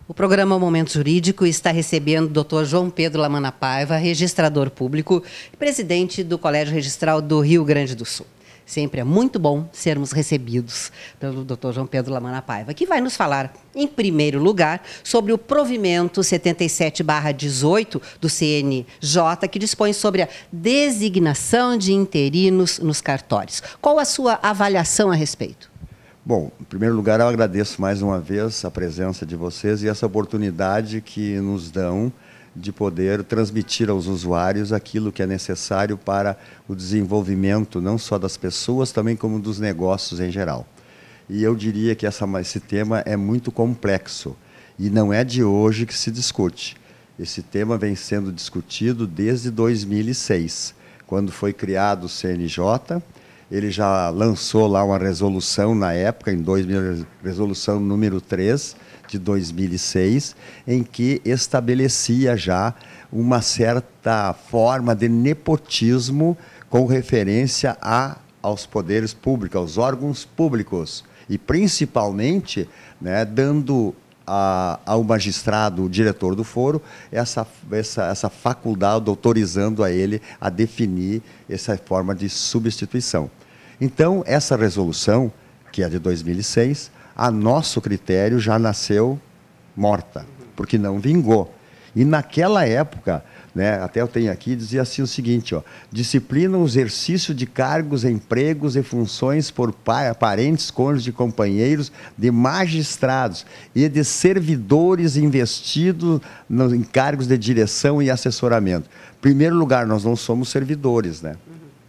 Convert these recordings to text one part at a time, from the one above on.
O programa Momento Jurídico está recebendo o Dr. João Pedro Lamana Paiva, registrador público e presidente do Colégio Registral do Rio Grande do Sul. Sempre é muito bom sermos recebidos pelo Dr. João Pedro Lamana Paiva, que vai nos falar, em primeiro lugar, sobre o provimento 77/18 do CNJ, que dispõe sobre a designação de interinos nos cartórios. Qual a sua avaliação a respeito? Bom, em primeiro lugar, eu agradeço mais uma vez a presença de vocês e essa oportunidade que nos dão de poder transmitir aos usuários aquilo que é necessário para o desenvolvimento não só das pessoas, também como dos negócios em geral. E eu diria que esse tema é muito complexo e não é de hoje que se discute. Esse tema vem sendo discutido desde 2006, quando foi criado o CNJ. Ele já lançou lá uma resolução na época, em 2000, resolução número 3 de 2006, em que estabelecia já uma certa forma de nepotismo com referência aos poderes públicos, aos órgãos públicos, e principalmente, né, dando ao magistrado, o diretor do foro, essa faculdade, autorizando a ele a definir essa forma de substituição. Então, essa resolução, que é de 2006, a nosso critério já nasceu morta, porque não vingou. E naquela época, né, até eu tenho aqui, dizia assim o seguinte, ó, disciplina o exercício de cargos, empregos e funções por parentes, cônjuges e companheiros de magistrados e de servidores investidos em cargos de direção e assessoramento. Em primeiro lugar, nós não somos servidores, né?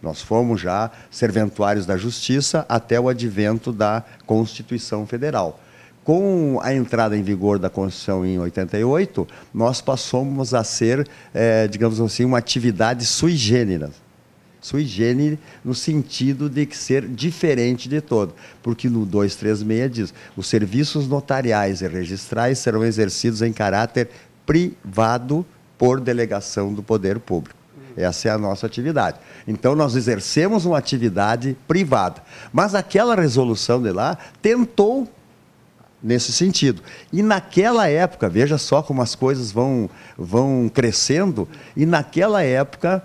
Nós fomos já serventuários da Justiça até o advento da Constituição Federal. Com a entrada em vigor da Constituição em 88, nós passamos a ser, digamos assim, uma atividade sui generis. Sui generis no sentido de ser diferente de todo. Porque no 236 diz, os serviços notariais e registrais serão exercidos em caráter privado por delegação do poder público. Essa é a nossa atividade. Então, nós exercemos uma atividade privada. Mas aquela resolução de lá tentou nesse sentido. E naquela época, veja só como as coisas vão crescendo, e naquela época,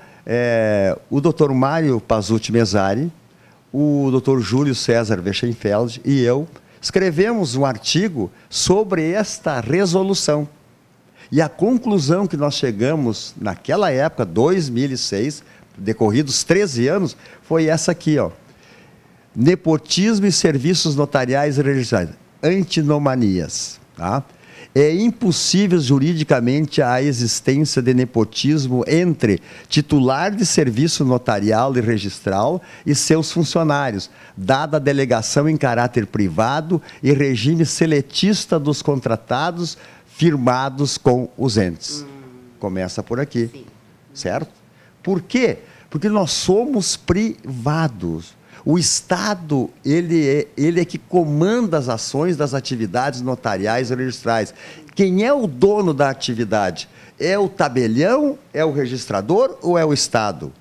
o Dr. Mário Pazzuti Mesari, o Dr. Júlio César Weschenfeld e eu escrevemos um artigo sobre esta resolução. E a conclusão que nós chegamos naquela época, 2006, decorridos 13 anos, foi essa aqui, ó. Nepotismo e serviços notariais e registrais. Antinomanias. Tá? É impossível juridicamente a existência de nepotismo entre titular de serviço notarial e registral e seus funcionários, dada a delegação em caráter privado e regime seletista dos contratados firmados com os entes. Começa por aqui. Sim. Certo? Por quê? Porque nós somos privados. O Estado, ele é que comanda as ações das atividades notariais e registrais. Quem é o dono da atividade? É o tabelião, é o registrador ou é o Estado?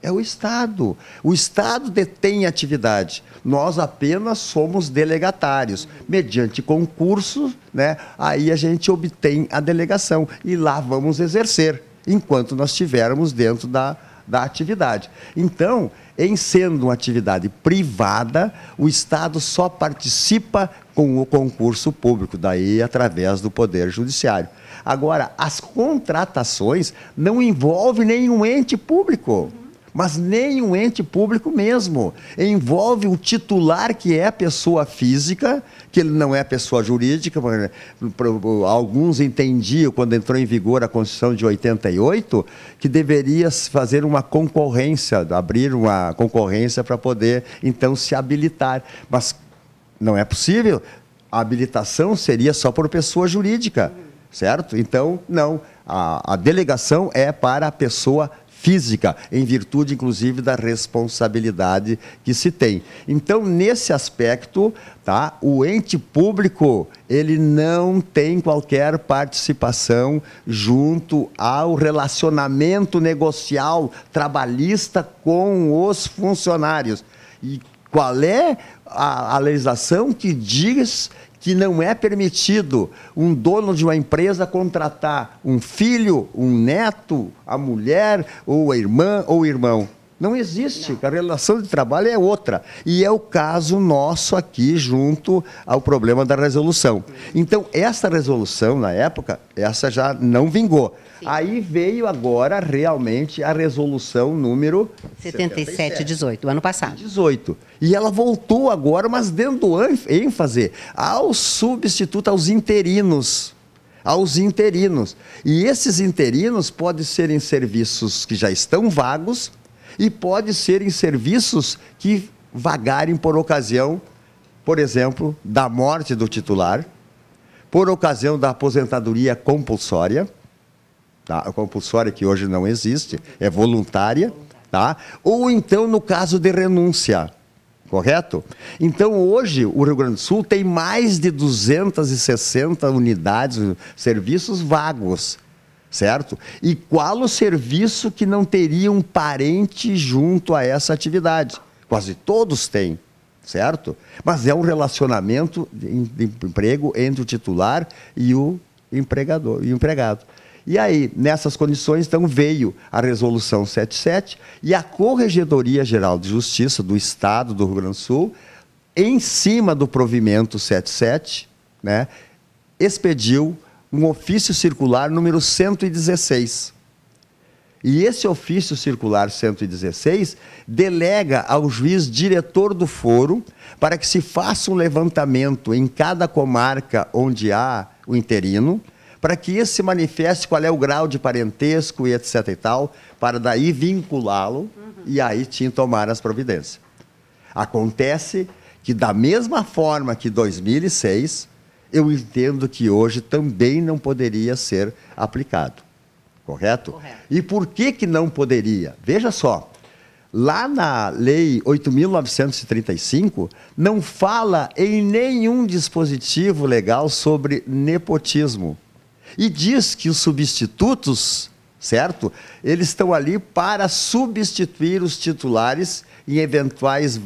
É o Estado. O Estado detém a atividade. Nós apenas somos delegatários. Mediante concurso, né, aí a gente obtém a delegação. E lá vamos exercer, enquanto nós estivermos dentro da atividade. Então, em sendo uma atividade privada, o Estado só participa com o concurso público, daí através do Poder Judiciário. Agora, as contratações não envolvem nenhum ente público. Mas nem um ente público mesmo. Envolve o titular, que é a pessoa física, que ele não é pessoa jurídica. Alguns entendiam, quando entrou em vigor a Constituição de 88, que deveria fazer uma concorrência, abrir uma concorrência para poder, então, se habilitar. Mas não é possível. A habilitação seria só por pessoa jurídica, certo? Então, não. A delegação é para a pessoa física, em virtude, inclusive, da responsabilidade que se tem. Então, nesse aspecto, tá, o ente público, ele não tem qualquer participação junto ao relacionamento negocial trabalhista com os funcionários. E qual é a legislação que diz que não é permitido um dono de uma empresa contratar um filho, um neto, a mulher, ou a irmã, ou o irmão. Não existe, a relação de trabalho é outra. E é o caso nosso aqui, junto ao problema da resolução. Então, essa resolução, na época, essa já não vingou. Sim. Aí veio agora, realmente, a resolução número 77/18, do ano passado. 18. E ela voltou agora, mas dando ênfase ao substituto, aos interinos. Aos interinos. E esses interinos podem ser em serviços que já estão vagos, e pode ser em serviços que vagarem por ocasião, por exemplo, da morte do titular, por ocasião da aposentadoria compulsória, tá? A compulsória que hoje não existe, é voluntária, tá? Ou então no caso de renúncia, correto? Então hoje o Rio Grande do Sul tem mais de 260 unidades, serviços vagos. Certo? E qual o serviço que não teria um parente junto a essa atividade? Quase todos têm, certo? Mas é um relacionamento de emprego entre o titular e o empregador, e o empregado. E aí, nessas condições, então, veio a Resolução 77 e a Corregedoria Geral de Justiça do Estado do Rio Grande do Sul, em cima do provimento 77, né, expediu um ofício circular número 116. E esse ofício circular 116 delega ao juiz diretor do foro para que se faça um levantamento em cada comarca onde há o interino, para que esse se manifeste qual é o grau de parentesco e etc e tal, para daí vinculá-lo e aí sim tomar as providências. Acontece que da mesma forma que 2006, eu entendo que hoje também não poderia ser aplicado. Correto? Correto. E por que não poderia? Veja só, lá na Lei 8.935, não fala em nenhum dispositivo legal sobre nepotismo. E diz que os substitutos, certo? Eles estão ali para substituir os titulares em eventuais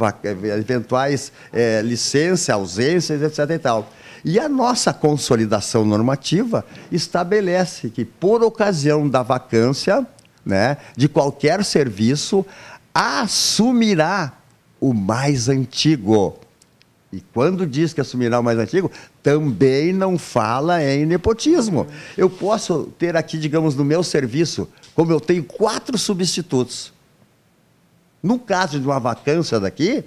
licenças, ausências, etc e tal. E a nossa consolidação normativa estabelece que, por ocasião da vacância, né, de qualquer serviço, assumirá o mais antigo. E quando diz que assumirá o mais antigo, também não fala em nepotismo. Eu posso ter aqui, digamos, no meu serviço, como eu tenho 4 substitutos. No caso de uma vacância daqui,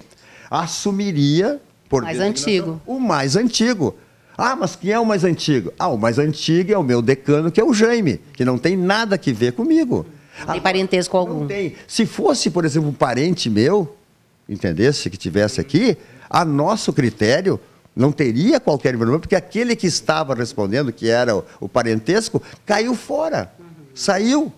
assumiria, por mais antigo, o mais antigo. Ah, mas quem é o mais antigo? Ah, o mais antigo é o meu decano, que é o Jaime, que não tem nada a ver comigo. Não tem parentesco algum. Não tem. Se fosse, por exemplo, um parente meu, entendesse, que tivesse aqui, a nosso critério não teria qualquer problema, porque aquele que estava respondendo, que era o parentesco, caiu fora, saiu.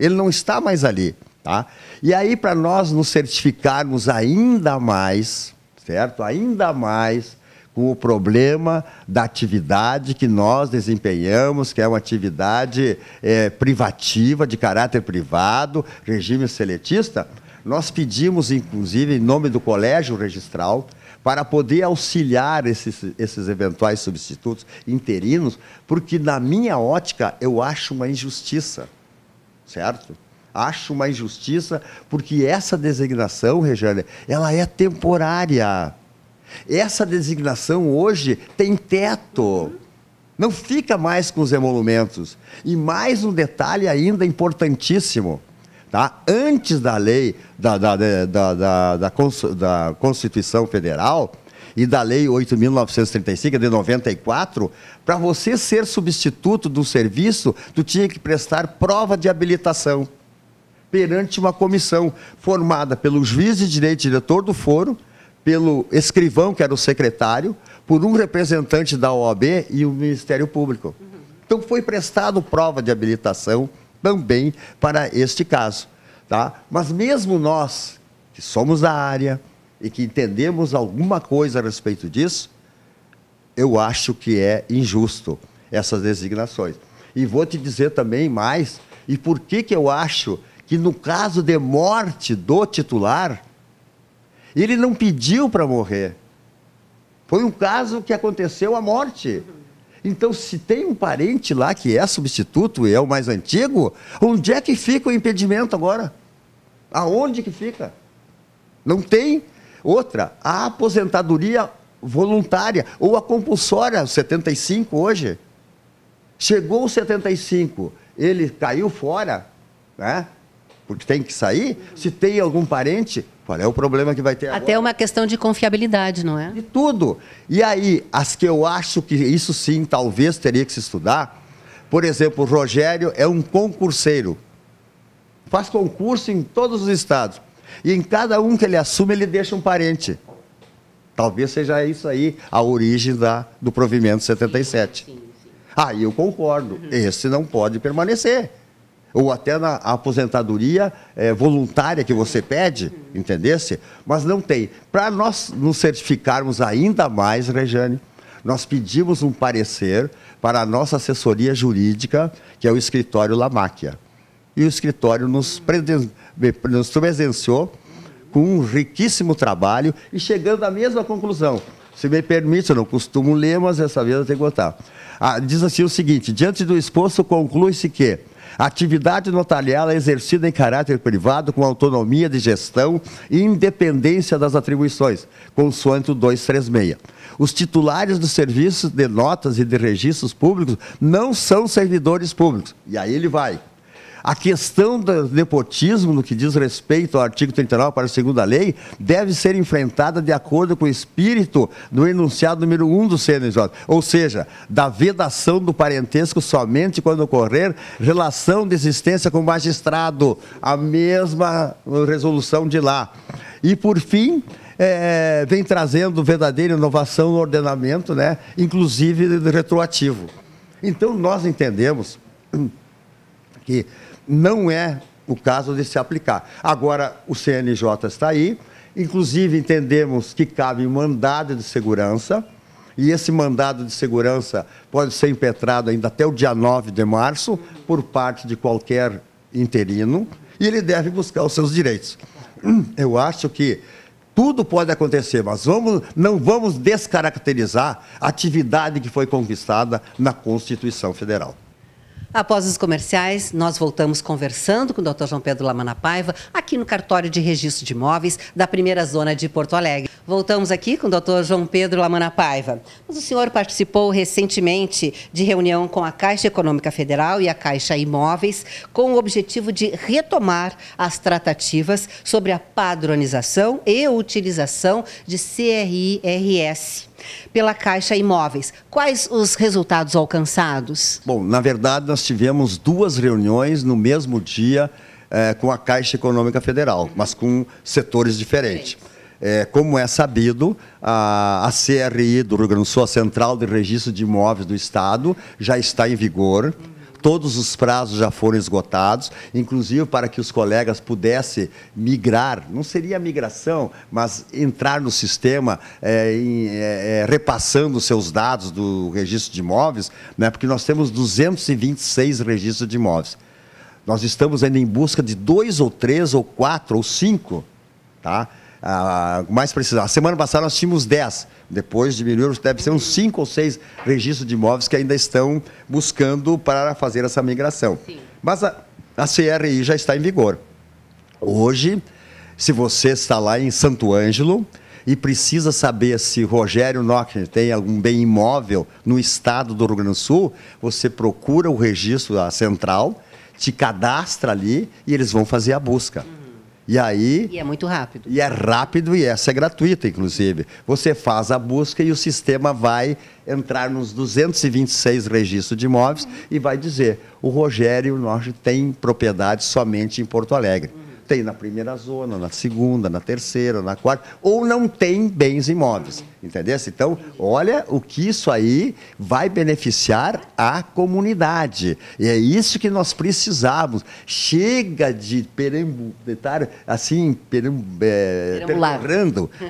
Ele não está mais ali, tá? E aí, para nós nos certificarmos ainda mais, certo? Ainda mais com o problema da atividade que nós desempenhamos, que é uma atividade privativa, de caráter privado, regime seletista, nós pedimos, inclusive, em nome do Colégio Registral, para poder auxiliar esses eventuais substitutos interinos, porque, na minha ótica, eu acho uma injustiça, certo? Acho uma injustiça, porque essa designação, Regiane, ela é temporária. Essa designação hoje tem teto, não fica mais com os emolumentos. E mais um detalhe ainda importantíssimo, tá? Antes da lei da Constituição Federal e da lei 8.935 de 94, para você ser substituto do serviço, tu tinha que prestar prova de habilitação perante uma comissão formada pelo juiz de direito diretor do foro, pelo escrivão, que era o secretário, por um representante da OAB e o Ministério Público. Então, foi prestado prova de habilitação também para este caso. Tá? Mas mesmo nós, que somos da área e que entendemos alguma coisa a respeito disso, eu acho que é injusto essas designações. E vou te dizer também mais, e por que eu acho que no caso de morte do titular, ele não pediu para morrer. Foi um caso que aconteceu a morte. Então, se tem um parente lá que é substituto e é o mais antigo, onde é que fica o impedimento agora? Aonde que fica? Não tem. Outra, a aposentadoria voluntária ou a compulsória, 75 hoje. Chegou os 75, ele caiu fora, né? Porque tem que sair. Se tem algum parente, qual é o problema que vai ter agora? Até uma questão de confiabilidade, não é? De tudo. E aí, as que eu acho que isso sim, talvez teria que se estudar, por exemplo, o Rogério é um concurseiro. Faz concurso em todos os estados. E em cada um que ele assume, ele deixa um parente. Talvez seja isso aí a origem do provimento 77. Sim. Aí eu concordo. Esse não pode permanecer. Ou até na aposentadoria voluntária que você pede, entendesse? Mas não tem. Para nós nos certificarmos ainda mais, Rejane, nós pedimos um parecer para a nossa assessoria jurídica, que é o escritório Lamáquia. E o escritório nos presenciou com um riquíssimo trabalho e chegando à mesma conclusão. Se me permite, eu não costumo ler, mas dessa vez eu tenho que botar. Diz assim o seguinte: diante do exposto, conclui-se que a atividade notarial é exercida em caráter privado com autonomia de gestão e independência das atribuições, consoante o 236. Os titulares dos serviços de notas e de registros públicos não são servidores públicos. E aí ele vai. A questão do nepotismo, no que diz respeito ao artigo 39 para a segunda lei, deve ser enfrentada de acordo com o espírito do enunciado número 1 do CNJ, ou seja, da vedação do parentesco somente quando ocorrer relação de existência com o magistrado, a mesma resolução de lá. E, por fim, vem trazendo verdadeira inovação no ordenamento, né, inclusive retroativo. Então, nós entendemos que não é o caso de se aplicar. Agora, o CNJ está aí, inclusive entendemos que cabe um mandado de segurança, e esse mandado de segurança pode ser impetrado ainda até o dia 9 de março, por parte de qualquer interino, e ele deve buscar os seus direitos. Eu acho que tudo pode acontecer, mas não vamos descaracterizar a atividade que foi conquistada na Constituição Federal. Após os comerciais, nós voltamos conversando com o Dr. João Pedro Lamana Paiva, aqui no Cartório de Registro de Imóveis da primeira zona de Porto Alegre. Voltamos aqui com o Dr. João Pedro Lamana Paiva. Mas o senhor participou recentemente de reunião com a Caixa Econômica Federal e a Caixa Imóveis, com o objetivo de retomar as tratativas sobre a padronização e utilização de CRIRS pela Caixa Imóveis. Quais os resultados alcançados? Bom, na verdade, nós tivemos 2 reuniões no mesmo dia com a Caixa Econômica Federal, mas com setores diferentes. Como é sabido, a CRI do Rio Grande do Sul, a Central de Registro de Imóveis do Estado, já está em vigor. Todos os prazos já foram esgotados, inclusive para que os colegas pudessem migrar, não seria migração, mas entrar no sistema repassando seus dados do registro de imóveis, né, porque nós temos 226 registros de imóveis. Nós estamos ainda em busca de 2 ou 3 ou 4 ou 5, tá? Mais precisar. A semana passada nós tínhamos 10, depois diminuíram, deve ser uns 5 ou 6 registros de imóveis que ainda estão buscando para fazer essa migração. Sim. Mas a CRI já está em vigor. Hoje, se você está lá em Santo Ângelo e precisa saber se Rogério Nockner tem algum bem imóvel no estado do Rio Grande do Sul, você procura o registro da central, te cadastra ali e eles vão fazer a busca. E aí... E é muito rápido. E é rápido e essa é gratuita, inclusive. Você faz a busca e o sistema vai entrar nos 226 registros de imóveis e vai dizer: o Rogério Nockner tem propriedade somente em Porto Alegre. Tem na primeira zona, na segunda, na terceira, na quarta, ou não tem bens imóveis, entendeu? Então, olha o que isso aí vai beneficiar a comunidade. E é isso que nós precisamos. Chega de estar assim,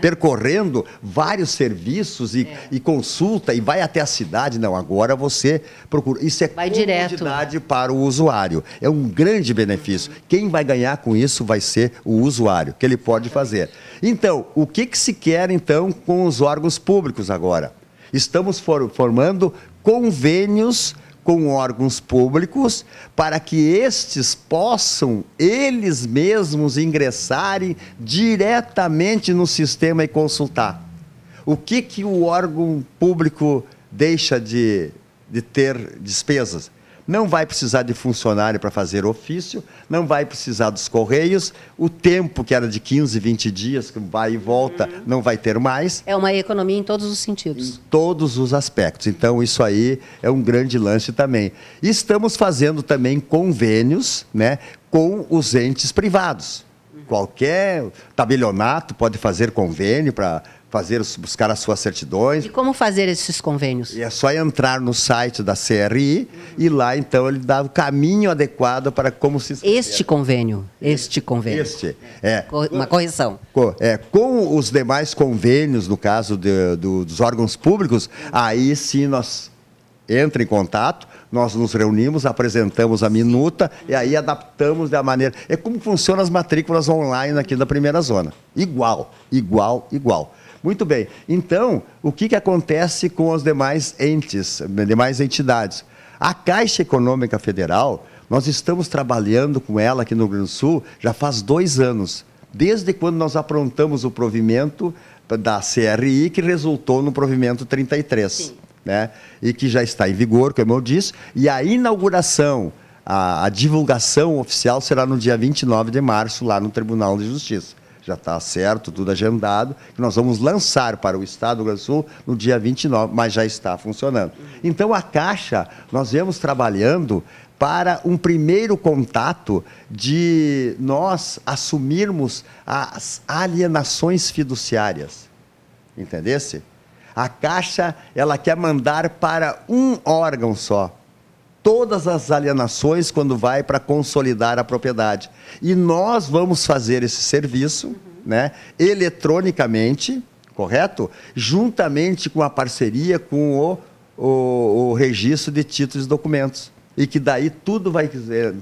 percorrendo vários serviços e consulta e vai até a cidade. Não, agora você procura. Isso é comodidade para o usuário. É um grande benefício. Quem vai ganhar com isso vai ser o usuário, que ele pode fazer. Então, o que se quer, então, com os órgãos órgãos públicos agora. Estamos formando convênios com órgãos públicos para que estes possam, eles mesmos, ingressarem diretamente no sistema e consultar. O que o órgão público deixa de ter despesas? Não vai precisar de funcionário para fazer ofício, não vai precisar dos correios, o tempo que era de 15, 20 dias, que vai e volta, não vai ter mais. É uma economia em todos os sentidos. Em todos os aspectos. Então, isso aí é um grande lance também. E estamos fazendo também convênios, né, com os entes privados. Qualquer tabelionato pode fazer convênio para buscar as suas certidões. E como fazer esses convênios? E é só entrar no site da CRI e lá, então, ele dá o caminho adequado para como se... Este convênio. Uma correção. Com os demais convênios, no caso dos órgãos públicos, aí sim nós entra em contato, nós nos reunimos, apresentamos a minuta e aí adaptamos da maneira... É como funcionam as matrículas online aqui da primeira zona. Igual. Muito bem. Então, o que acontece com os demais entidades? A Caixa Econômica Federal, nós estamos trabalhando com ela aqui no Rio Grande do Sul já faz 2 anos, desde quando nós aprontamos o provimento da CRI, que resultou no provimento 33. Sim. Né? E que já está em vigor, como eu disse, e a inauguração, a divulgação oficial será no dia 29 de março, lá no Tribunal de Justiça. Já está certo, tudo agendado, que nós vamos lançar para o Estado do Rio Grande do Sul no dia 29, mas já está funcionando. Então, a Caixa, nós viemos trabalhando para um primeiro contato de nós assumirmos as alienações fiduciárias. Entendesse? A Caixa, ela quer mandar para um órgão só todas as alienações quando vai para consolidar a propriedade. E nós vamos fazer esse serviço, né, eletronicamente, correto? Juntamente com a parceria com o registro de títulos e documentos. E que daí tudo vai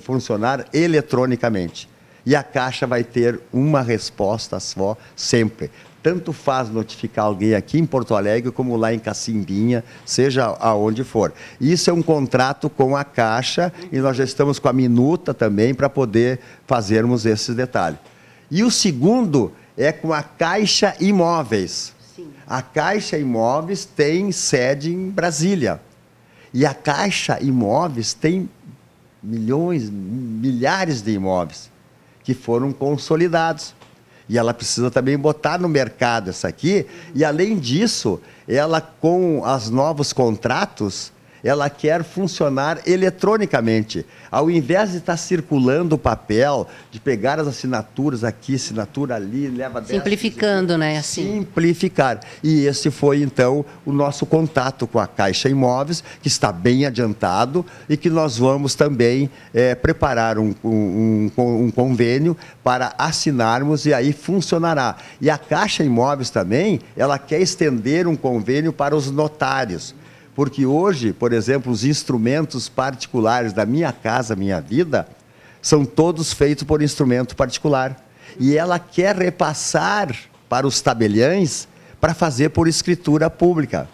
funcionar eletronicamente. E a Caixa vai ter uma resposta só sempre. Tanto faz notificar alguém aqui em Porto Alegre como lá em Cacimbinha, seja aonde for. Isso é um contrato com a Caixa e nós já estamos com a minuta também para poder fazermos esses detalhes. E o segundo é com a Caixa Imóveis. Sim. A Caixa Imóveis tem sede em Brasília. E a Caixa Imóveis tem milhares de imóveis que foram consolidados. E ela precisa também botar no mercado essa aqui. E, além disso, ela, com os novos contratos, ela quer funcionar eletronicamente. Ao invés de estar circulando o papel, de pegar as assinaturas aqui, assinatura ali, leva 10... Simplificando, né? Assim. Simplificar. E esse foi, então, o nosso contato com a Caixa Imóveis, que está bem adiantado e que nós vamos também preparar um convênio para assinarmos e aí funcionará. E a Caixa Imóveis também, ela quer estender um convênio para os notários. Porque hoje, por exemplo, os instrumentos particulares da Minha Casa Minha Vida são todos feitos por instrumento particular. E ela quer repassar para os tabeliães para fazer por escritura pública.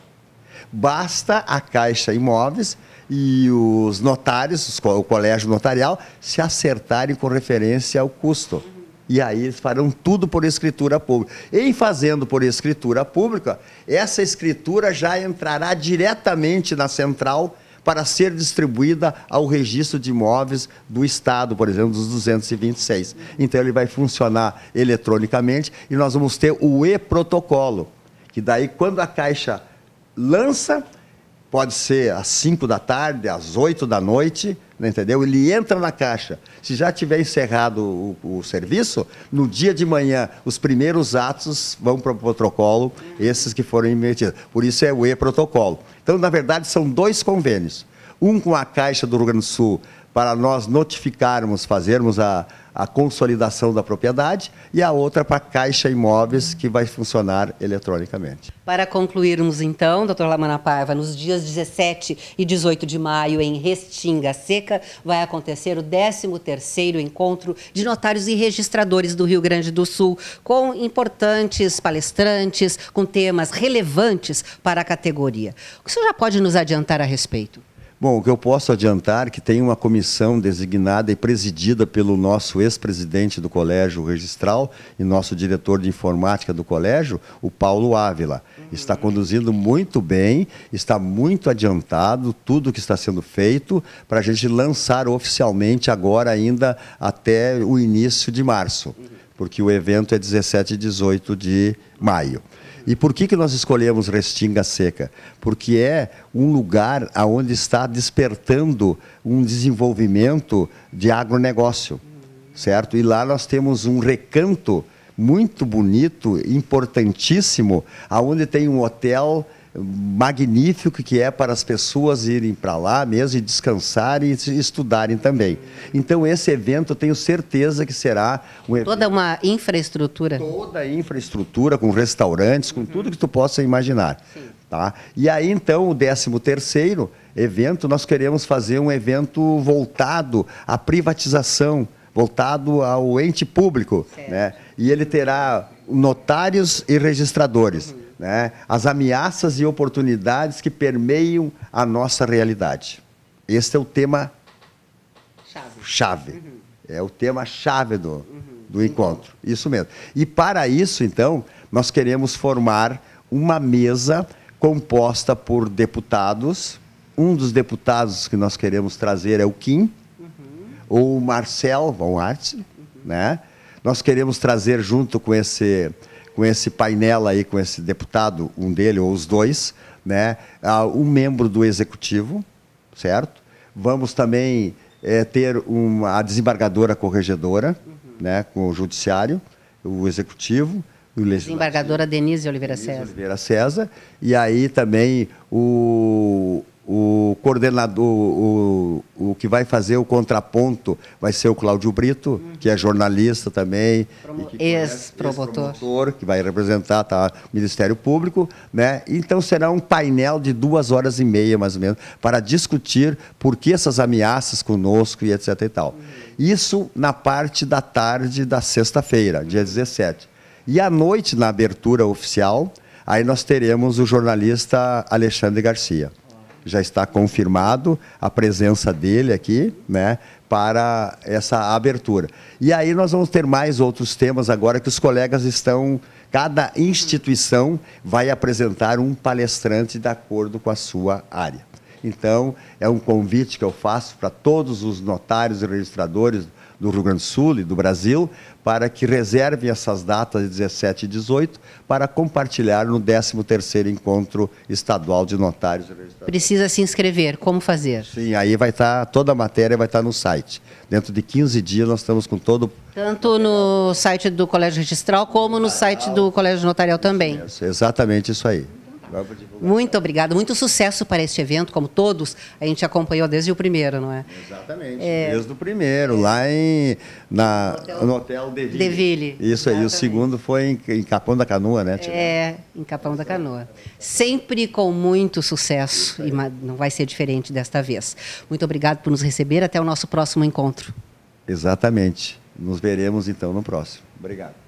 Basta a Caixa Imóveis e os notários, o colégio notarial, se acertarem com referência ao custo. E aí eles farão tudo por escritura pública. Em fazendo por escritura pública, essa escritura já entrará diretamente na central para ser distribuída ao registro de imóveis do Estado, por exemplo, dos 226. Então, ele vai funcionar eletronicamente e nós vamos ter o e-protocolo, que daí, quando a Caixa lança, pode ser às 5 da tarde, às 8 da noite, entendeu? Ele entra na Caixa. Se já tiver encerrado o serviço, no dia de manhã, os primeiros atos vão para o protocolo, esses que foram emitidos. Por isso é o e-protocolo. Então, na verdade, são 2 convênios. um com a Caixa do Rio Grande do Sul, para nós notificarmos, fazermos a consolidação da propriedade, e a outra para a Caixa Imóveis, que vai funcionar eletronicamente. Para concluirmos, então, doutor Lamana Paiva, nos dias 17 e 18 de maio, em Restinga Seca, vai acontecer o 13º Encontro de Notários e Registradores do Rio Grande do Sul, com importantes palestrantes, com temas relevantes para a categoria. O que o senhor já pode nos adiantar a respeito? Bom, o que eu posso adiantar é que tem uma comissão designada e presidida pelo nosso ex-presidente do Colégio Registral e nosso diretor de informática do colégio, o Paulo Ávila. Está conduzindo muito bem, está muito adiantado tudo que está sendo feito para a gente lançar oficialmente agora ainda até o início de março, porque o evento é 17 e 18 de maio. E por que nós escolhemos Restinga Seca? Porque é um lugar onde está despertando um desenvolvimento de agronegócio, certo? E lá nós temos um recanto muito bonito, importantíssimo, onde tem um hotel magnífico que é para as pessoas irem para lá mesmo e descansarem e estudarem também. Então esse evento eu tenho certeza que será um evento... Toda uma infraestrutura. Toda a infraestrutura, com restaurantes, com tudo que tu possa imaginar. Tá? E aí então o 13º evento, nós queremos fazer um evento voltado à privatização, voltado ao ente público, né? E ele terá notários e registradores. Né, as ameaças e oportunidades que permeiam a nossa realidade. Este é o tema chave. É o tema chave do encontro. Isso mesmo. E para isso, então, nós queremos formar uma mesa composta por deputados. Um dos deputados que nós queremos trazer é o Kim, ou o Marcel Von Artz, né? Nós queremos trazer junto com esse painel aí, com esse deputado, um dele ou os dois, né, um membro do executivo, certo? Vamos também ter a desembargadora corregedora, né, com o judiciário, o executivo, o legislativo. Desembargadora Denise Oliveira César. Oliveira César. E aí também o coordenador, o que vai fazer o contraponto vai ser o Cláudio Brito, que é jornalista também. Ex-promotor. Que vai representar o Ministério Público, né? Então será um painel de 2h30, mais ou menos, para discutir por que essas ameaças conosco e etc. e tal. Isso na parte da tarde da sexta-feira, dia 17. E à noite, na abertura oficial, aí nós teremos o jornalista Alexandre Garcia. Já está confirmado a presença dele aqui, né, para essa abertura. E aí nós vamos ter mais outros temas agora que os colegas estão... Cada instituição vai apresentar um palestrante de acordo com a sua área. Então, é um convite que eu faço para todos os notários e registradores do Rio Grande do Sul e do Brasil, para que reservem essas datas de 17 e 18 para compartilhar no 13º Encontro Estadual de Notários e Registradores. Precisa se inscrever, como fazer? Sim, aí vai estar, toda a matéria vai estar no site. Dentro de 15 dias nós estamos com todo... Tanto no site do Colégio Registral, como no site do Colégio Notarial também. Exatamente isso aí. Muito obrigada, muito sucesso para este evento, como todos, a gente acompanhou desde o primeiro, não é? Exatamente, desde o primeiro, lá no Hotel Deville. Isso aí, o segundo foi em Capão da Canoa, né, tia? Em Capão da Canoa. Sempre com muito sucesso, e não vai ser diferente desta vez. Muito obrigado por nos receber, até o nosso próximo encontro. Exatamente, nos veremos então no próximo. Obrigado.